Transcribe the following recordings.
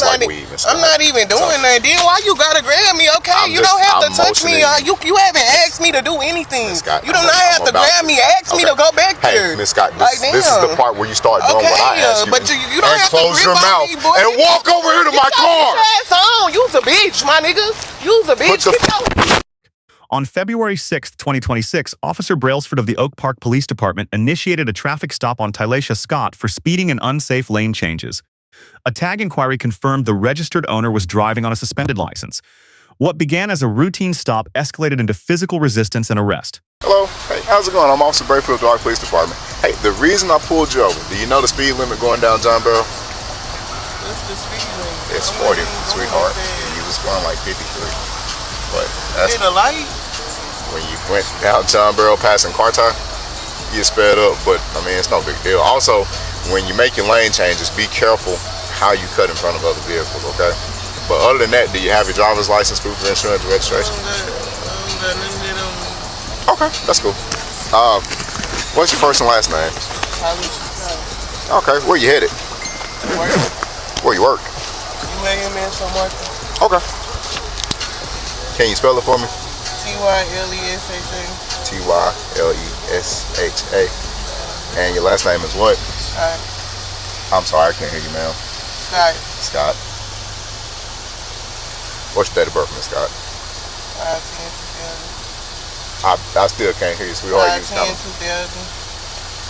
smells like weed. I'm not even doing that. Then why you gotta grab me? Okay, you don't have to touch me. You haven't asked me to do anything. You do not have to grab me. Ask me to go back there. Hey, Miss Scott, this is the part where you start doing what I asked you. But you don't have to close your mouth and walk over here to my car. You's a bitch, my nigga. You's a bitch. On February 6, 2026, Officer Brailsford of the Oak Park Police Department initiated a traffic stop on Tylasha Scott for speeding and unsafe lane changes. A tag inquiry confirmed the registered owner was driving on a suspended license. What began as a routine stop escalated into physical resistance and arrest. Hello, hey, how's it going? I'm Officer Brailsford of the Oak Police Department. Hey, the reason I pulled you over, do you know the speed limit going down John Barrow? What's the speed limit? It's 40, sweetheart. You was going like 53. But that's the light. When you went down John Barrow passing car tire, you sped up, but I mean, it's no big deal. Also, when you're making lane changes, be careful how you cut in front of other vehicles, okay? But other than that, do you have your driver's license, proof of insurance, registration? Okay, that's cool. What's your first and last name? Okay, where you headed? Where you work? Okay. Can you spell it for me? T-Y-L-E-S-H-A. T-Y-L-E-S-H-A. And your last name is what? Scott. I'm sorry, I can't hear you, ma'am. Scott. Scott. What's your date of birth, Miss Scott? 5/10/2000. I still can't hear you, sweetheart. 5/10/2000.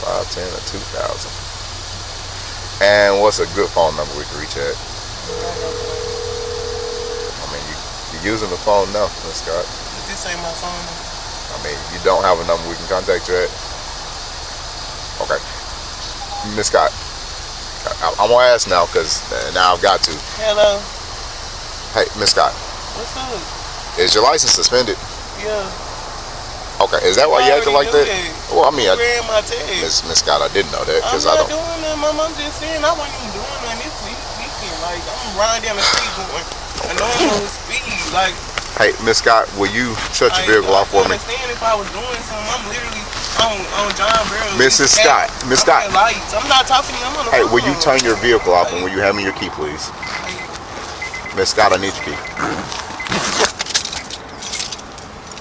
5/10/2000. And what's a good phone number we can reach at? I mean, you're using the phone now, Miss Scott. This ain't my phone. I mean, you don't have a number we can contact you at? Okay. Miss Scott, I'm going to ask now because now I've got to. Hello. Hey, Miss Scott. What's up? Is your license suspended? Yeah. Okay, is that why you acting like that? Well, I mean, Miss Scott, I didn't know that because I don't. I'm not doing that, Mom. I'm just saying I wasn't even doing nothing this weekend. Like, I'm riding down the street going a normal speed. Like, hey, Miss Scott, will you shut your vehicle off for me? I understand if I was doing something. I'm literally on John Barrow. Mrs. Scott, Miss Scott. Lights. I'm not talking to you. I'm on the Hey, phone. will you turn your vehicle off and will you hand me your key, please? Miss Scott, I need your key.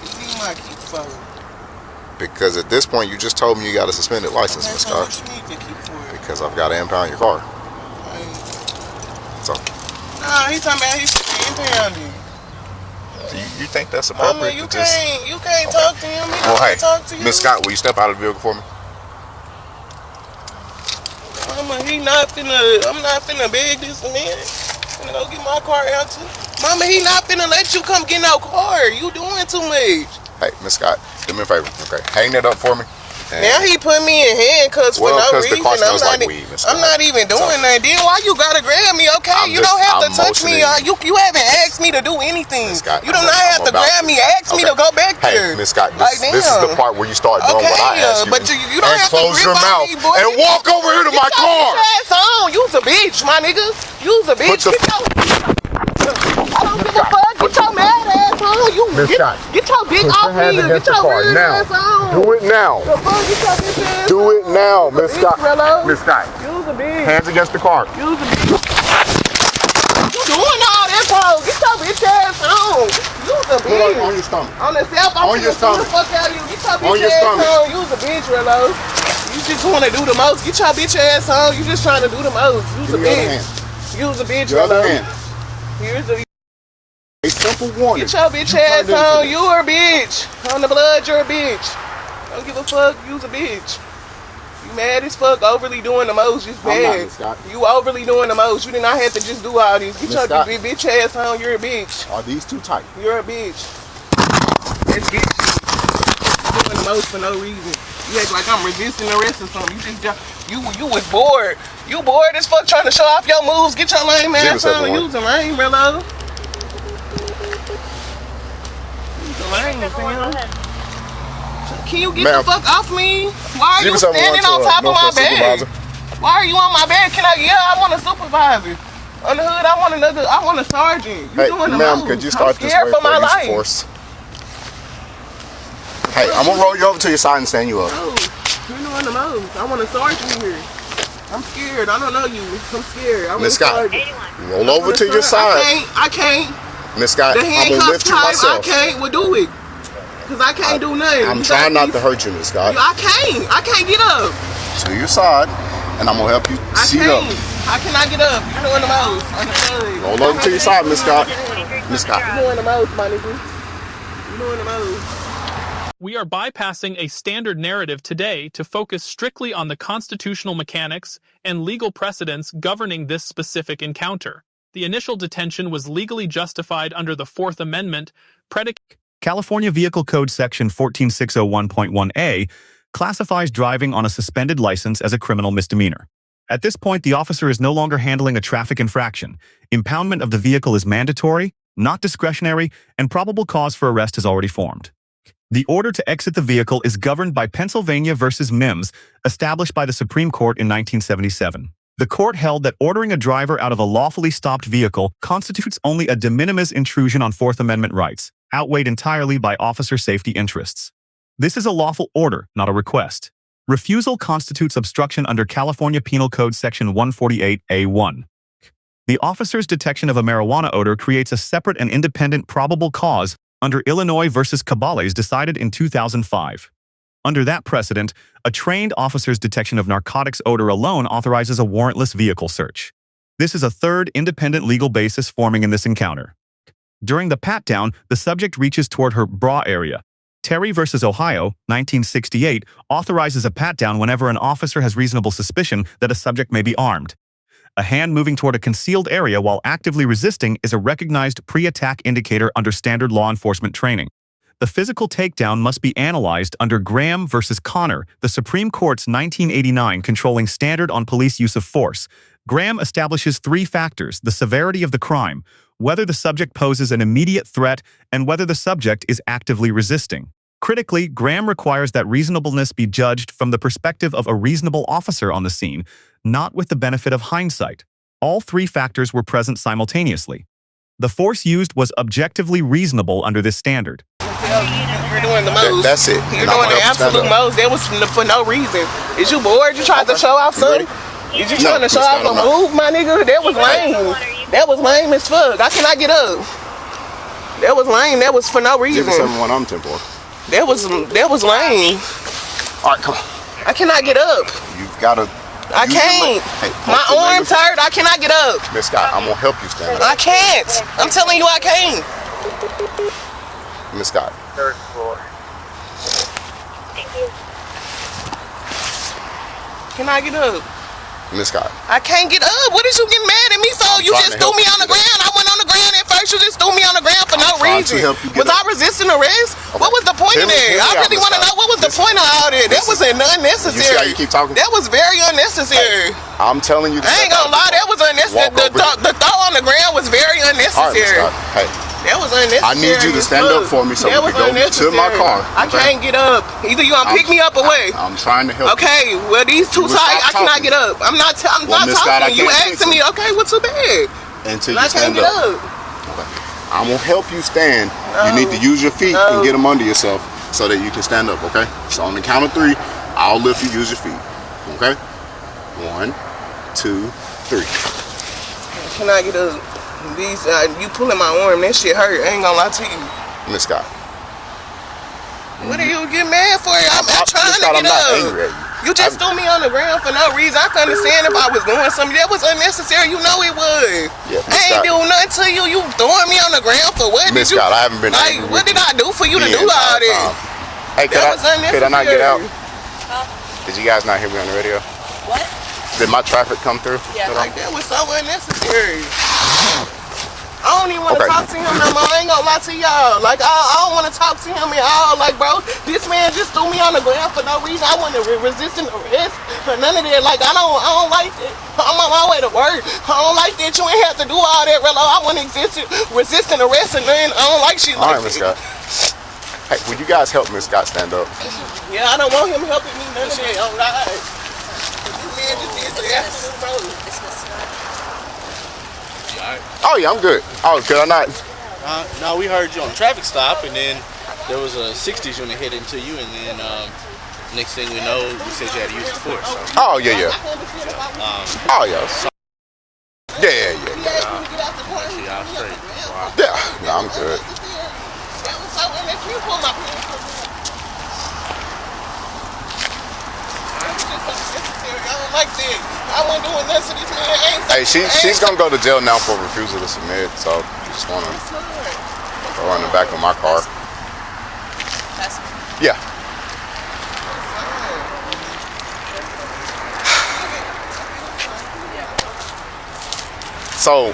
You need my key for? Because at this point, you just told me you got a suspended license, Miss Scott. What you need the key for? Because I've got to impound your car. So. Nah, he's talking about he's impounding. You think that's appropriate? You can't talk to him. He well, hey, talk to you. Miss Scott, will you step out of the vehicle for me? Mama, I'm not finna beg this man. I'm finna go get my car out too. Mama, he not finna let you come get no car. You doing too much. Hey, Miss Scott, do me a favor, okay? Hang that up for me. Now he put me in handcuffs for no reason. I'm not even doing that. Then why you gotta grab me? Okay, you don't have to touch me. You haven't asked me to do anything. You do not have to grab me. Ask me to go back there. Hey, Miss Scott, this is the part where you start doing what I asked you. But you don't have to close your mouth and walk over here to my car. You's a bitch, my nigga. You's a bitch. I don't give a fuck. Get your mad ass on. Get your dick off me. Get your weird ass on. Do it now. Do it now, Miss Scott. Miss Scott. You's a bitch. Hands against the car. You's a bitch. You doing all this, bro? Get your bitch ass on. You's a bitch. On your stomach. On the self, I'm gonna beat the fuck out of you. Get your bitch ass on. You's a bitch, Rello. You just want to do the most. Get your bitch ass on. You just trying to do the most. You's a bitch. You's a bitch, Rello. Here's the. A simple warning. Get your bitch ass on. You are a bitch. On the blood, you're a bitch. Don't give a fuck. You's a bitch. You mad as fuck, overly doing the most. Just bad. You overly doing the most. You did not have to just do all this. Get your bitch ass on. You're a bitch. Are these too tight? You're a bitch. That's bitch shit. You doing the most for no reason. You act like I'm resisting arrest or something. You was bored. You bored as fuck trying to show off your moves. Get your lame ass on. Use a lame, Rello. Can you get the fuck off me? Why are you standing on top of my bed? Why are you on my bed? I want a supervisor. On the hood, I want a sergeant. You doing the most. Could you start this way for my life? Force? Hey, I'm gonna roll you over to your side and stand you up. No, you're doing the most. I want a sergeant here. I'm scared. I don't know you. I'm scared. Miss Scott, roll over to your side. I can't. Miss Scott, The I'm gonna lift you myself. I can't. Well, do it. Cause I can't do nothing. I'm trying not to hurt you, Miss Scott. I can't get up. To your side, and I'm gonna help you seat up. I cannot get up. You're doing the most. Roll over to your side, Miss Scott. Miss Scott. You're doing the most, my nigga. You're doing the most. We are bypassing a standard narrative today to focus strictly on the constitutional mechanics and legal precedents governing this specific encounter. The initial detention was legally justified under the Fourth Amendment, California Vehicle Code Section 14601.1a classifies driving on a suspended license as a criminal misdemeanor. At this point, the officer is no longer handling a traffic infraction. Impoundment of the vehicle is mandatory, not discretionary, and probable cause for arrest is already formed. The order to exit the vehicle is governed by Pennsylvania v. Mimms, established by the Supreme Court in 1977. The court held that ordering a driver out of a lawfully stopped vehicle constitutes only a de minimis intrusion on Fourth Amendment rights, outweighed entirely by officer safety interests. This is a lawful order, not a request. Refusal constitutes obstruction under California Penal Code Section 148A1. The officer's detection of a marijuana odor creates a separate and independent probable cause under Illinois v. Caballes, decided in 2005. Under that precedent, a trained officer's detection of narcotics odor alone authorizes a warrantless vehicle search. This is a third independent legal basis forming in this encounter. During the pat-down, the subject reaches toward her bra area. Terry v. Ohio, 1968, authorizes a pat-down whenever an officer has reasonable suspicion that a subject may be armed. A hand moving toward a concealed area while actively resisting is a recognized pre-attack indicator under standard law enforcement training. The physical takedown must be analyzed under Graham v. Connor, the Supreme Court's 1989 controlling standard on police use of force. Graham establishes three factors: the severity of the crime, whether the subject poses an immediate threat, and whether the subject is actively resisting. Critically, Graham requires that reasonableness be judged from the perspective of a reasonable officer on the scene, not with the benefit of hindsight. All three factors were present simultaneously. The force used was objectively reasonable under this standard. You're doing the most. That's it. You're doing the absolute most. That was for no reason. Is you bored? You tried to show off something? Is you trying to show off a move, my nigga? That was lame. That was lame as fuck. I cannot get up. That was lame. That was for no reason. 071 on 10-4. That was lame. All right, come on. I cannot get up. You've got to. I can't. My arm's hurt. I cannot get up. Miss Scott, I'm gonna help you stand up. I can't. I'm telling you, I can't. Miss Scott. Third floor. Thank you. Can I get up? Miss Scott. I can't get up. What is you getting mad at me for? You just threw me on the ground. I went on the ground at first. You just threw me on the ground for no reason. Was I resisting arrest? Okay. What was the point of that? I really want to know what was the point of all that. That was unnecessary. You see how you keep talking? That was very unnecessary. I'm telling you. I ain't gonna lie. That was unnecessary. The throw on the ground was very unnecessary. All right, Miss Scott. Hey. That was unnecessary. I need you to stand up for me so we can go to my car. I can't get up. Either you gonna pick me up or what? I'm trying to help. Okay, well these two tight, I cannot get up. I'm not talking. You asking me, okay, what's so bad? Until you stand up. Okay. I'm gonna help you stand. You need to use your feet and get them under yourself so that you can stand up. Okay. So on the count of 3, I'll lift you. Use your feet. Okay. 1, 2, 3. I cannot get up. These, you pulling my arm, that shit hurt. I ain't gonna lie to you. Miss Scott. What are you getting mad for? I'm trying to get I'm not up. angry at you. You just threw me on the ground for no reason. I can understand if I was doing something. That was unnecessary. You know it was. Yeah, I ain't doing nothing to you. You throwing me on the ground for what? Miss Scott, I haven't been like, what did I do for you to do all this? Hey, could I not get out? Did you guys not hear me on the radio? What? Did my traffic come through? Yeah, like that was so unnecessary. I don't even want to talk to him no more. I ain't gonna lie to y'all. Like, I don't want to talk to him at all. Like, bro, this man just threw me on the ground for no reason. I wasn't resisting arrest or none of that. Like, I don't like that. I'm on my way to work. I don't like that. You ain't have to do all that, Relo. I wasn't resisting arrest and nothing. I don't like shit like that. All right, Miss Scott. Hey, would you guys help Miss Scott stand up? Yeah, I don't want him helping me none of that. All right. This man just did the absolute most. Oh yeah, I'm good. Oh, could I not? No, we heard you on a traffic stop, and then there was a 60s unit hit into you, and then Next thing we know, you said you had to use the force. So. Oh, yeah. Oh, yeah. Yeah. Y'all straight. Wow. Yeah, no, I'm good. Hey, she's gonna go to jail now for refusal to submit, so just wanna throw her in the back of my car. Yeah. So,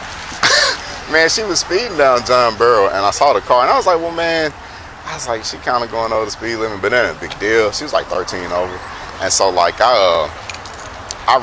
man, she was speeding down John Burrow, and I saw the car, and I was like, well, man, she kind of going over the speed limit, but that ain't a big deal. She was like 13 over, and so like I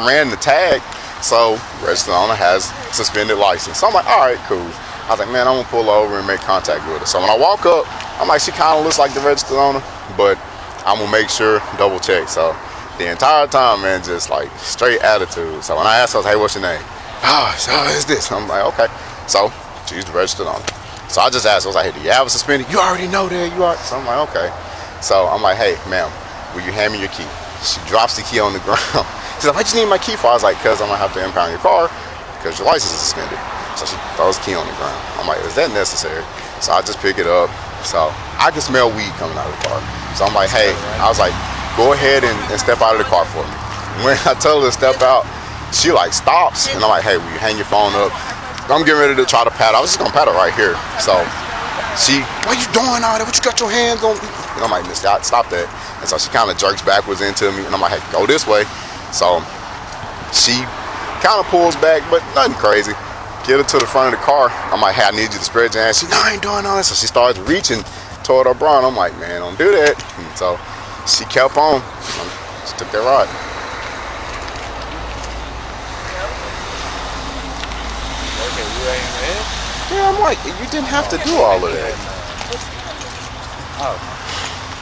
ran the tag, so registered owner has suspended license. So I'm like, all right, cool. I was like, man, I'm gonna pull over and make contact with her. So when I walk up, I'm like, she kind of looks like the registered owner, but I'm gonna make sure, double check. So the entire time, man, just like straight attitude. So when I asked her, I was like, hey, what's your name? Oh, so is this? I'm like, okay. So she's the registered owner. So I just asked her, I was like, hey, do you have a suspended? You already know that you are. So I'm like, okay. So I'm like, hey, ma'am, will you hand me your key? She drops the key on the ground. She's like, what you need my key for? I was like, because I'm gonna have to impound your car because your license is suspended. So she throws the key on the ground. I'm like, is that necessary? So I just pick it up. So I can smell weed coming out of the car. So I'm like, hey, I was like, go ahead and step out of the car for me. When I tell her to step out, she like stops, and I'm like, hey, will you hang your phone up? I'm getting ready to try to pat her. I was just gonna pat her right here. So she, what you doing out there? What you got your hands on? And I'm like, miss, stop that. And so she kind of jerks backwards into me, and I'm like, hey, go this way. So she kind of pulls back, but nothing crazy. Get her to the front of the car. I'm like, hey, I need you to spread your hands. She, no, I ain't doing all this. So she starts reaching toward her bra, and I'm like, man, don't do that. And so she kept on. She took that ride. Yeah, I'm like, you didn't have to do all of that. Oh.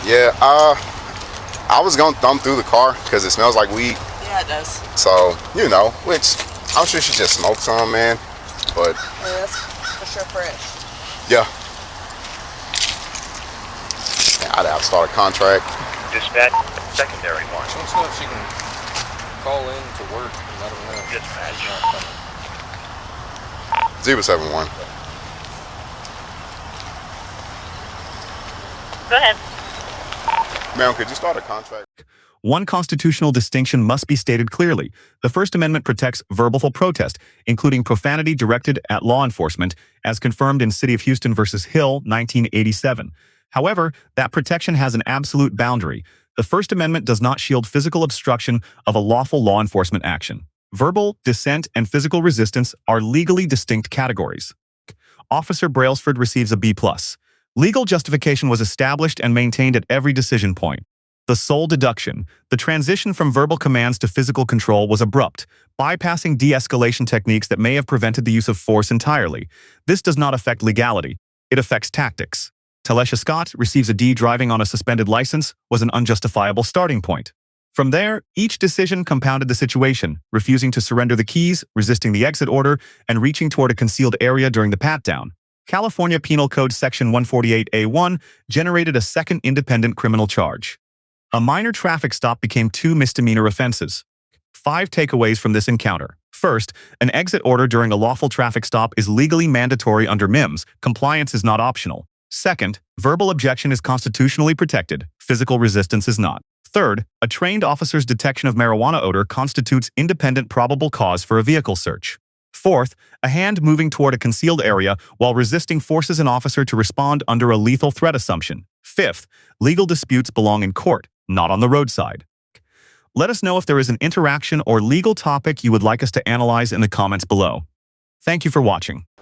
Yeah, I was gonna thumb through the car because it smells like weed. Yeah, it does. So, you know, which I'm sure she just smoked some, man. But yeah, that's for sure fresh. Yeah. I'd have to start a contract. Dispatch, secondary one. Some stuff she can call in to work and let them know. Dispatch. 071. Go ahead. Ma'am, could you start a contract? One constitutional distinction must be stated clearly. The First Amendment protects verbal protest, including profanity directed at law enforcement, as confirmed in City of Houston versus Hill, 1987. However, that protection has an absolute boundary. The First Amendment does not shield physical obstruction of a lawful law enforcement action. Verbal, dissent, and physical resistance are legally distinct categories. Officer Brailsford receives a B+. Legal justification was established and maintained at every decision point. The sole deduction, the transition from verbal commands to physical control, was abrupt, bypassing de-escalation techniques that may have prevented the use of force entirely. This does not affect legality. It affects tactics. Talesha Scott receives a D. Driving on a suspended license was an unjustifiable starting point. From there, each decision compounded the situation, refusing to surrender the keys, resisting the exit order, and reaching toward a concealed area during the pat-down. California Penal Code Section 148A1 generated a second independent criminal charge. A minor traffic stop became 2 misdemeanor offenses. 5 takeaways from this encounter. First, an exit order during a lawful traffic stop is legally mandatory under Mimms. Compliance is not optional. Second, verbal objection is constitutionally protected. Physical resistance is not. Third, a trained officer's detection of marijuana odor constitutes independent probable cause for a vehicle search. Fourth, a hand moving toward a concealed area while resisting forces an officer to respond under a lethal threat assumption. Fifth, legal disputes belong in court, not on the roadside. Let us know if there is an interaction or legal topic you would like us to analyze in the comments below. Thank you for watching.